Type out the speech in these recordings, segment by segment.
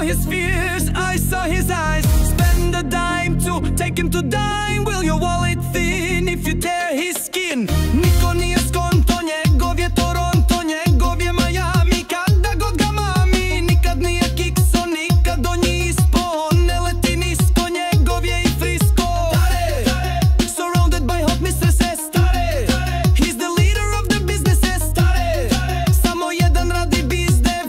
His fears, I saw his eyes. Spend a dime to take him to dine. Will your wallet thin if you tear his skin? Niko nije skonto, njegov je Toronto, njegov je Miami. Kada god ga mami, nikad nije kikso, nikad do njih ispo. On ne leti nisko, njegov je i Frisco. Surrounded by hot mistresses. He's the leader of the businesses. Samo jedan radi bizdev.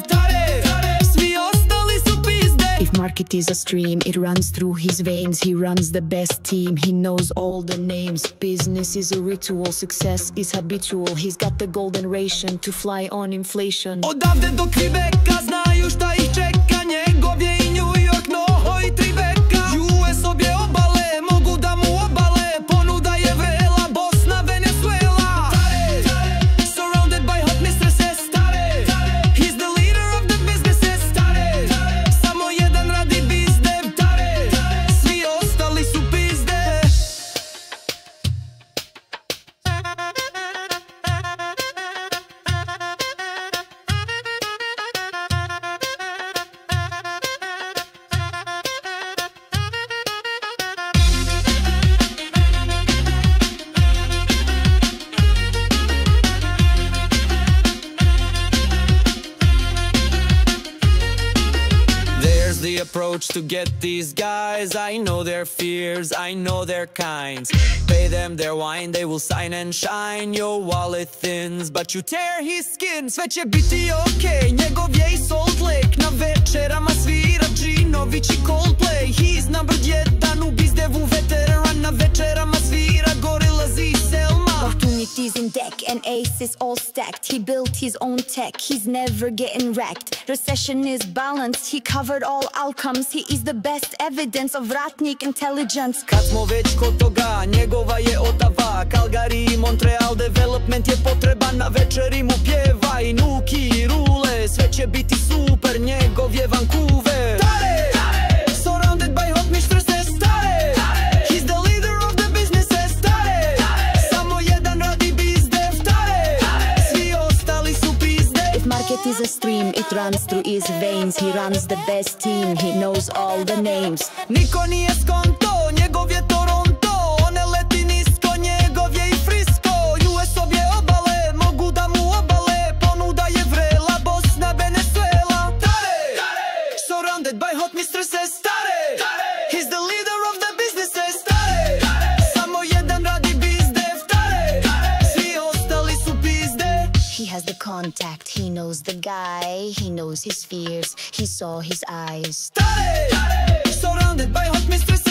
Svi ostali su pizde. If market is a stream, it runs through his veins. He runs the best team, he knows all the names. Business is a ritual, success is habitual. He's got the golden ration to fly on inflation. Odavde do Quebeca znaju šta ih čeka. Njegov je i New York, Noho i Tribeca. US obje obale, mogu da mu obale. Ponuda je vrela, Bosna, Venezuela. Surrounded by hot mistresses. He's the leader of the businesses. Samo jedan radi bizdev. Svi ostali su pizde. There's the approach to get these guys. I know their fears, I know their kinds. Pay them their wine, they will sign and shine. Your wallet thins, but you tear his skin. Sve će biti okej, njegov je i Salt Lake. Na večerama svira Ginović i Coldplay. He's number 1 u bizdevu, veteran. Na večerama svira Gorillaz i Selma. Opportunities in deck and aces all stacked. He built his own tech, he's never getting wrecked. Recession is balanced, he covered all outcomes. He is the best evidence of ratnik intelligence. Kad smo već kod toga, njegova je Ottawa, Calgary i Montreal. Development je potreban, na večeri mu pjevaj. Nuki i Rule, sve će biti super. Njegov je Vancouver. Surrounded by hot mistresses. He's the leader of the businesses. Samo jedan radi bizdev. Svi ostali su pizde. If market is a stream, it runs through his veins. He runs the best team, he knows all the names. Niko nije skonto, njegov je Toronto. On ne leti nisko, njegov je i Frisco. US obje obale, mogu da mu obale. Ponuda je vrela, Bosna, Venezuela. Surrounded by hot mistresses. He's the leader of the businesses. Samo jedan radi bizdev. Svi ostali su pizde. He has the contact, he knows the guy. He knows his fears, he saw his eyes. Surrounded by hot mistresses.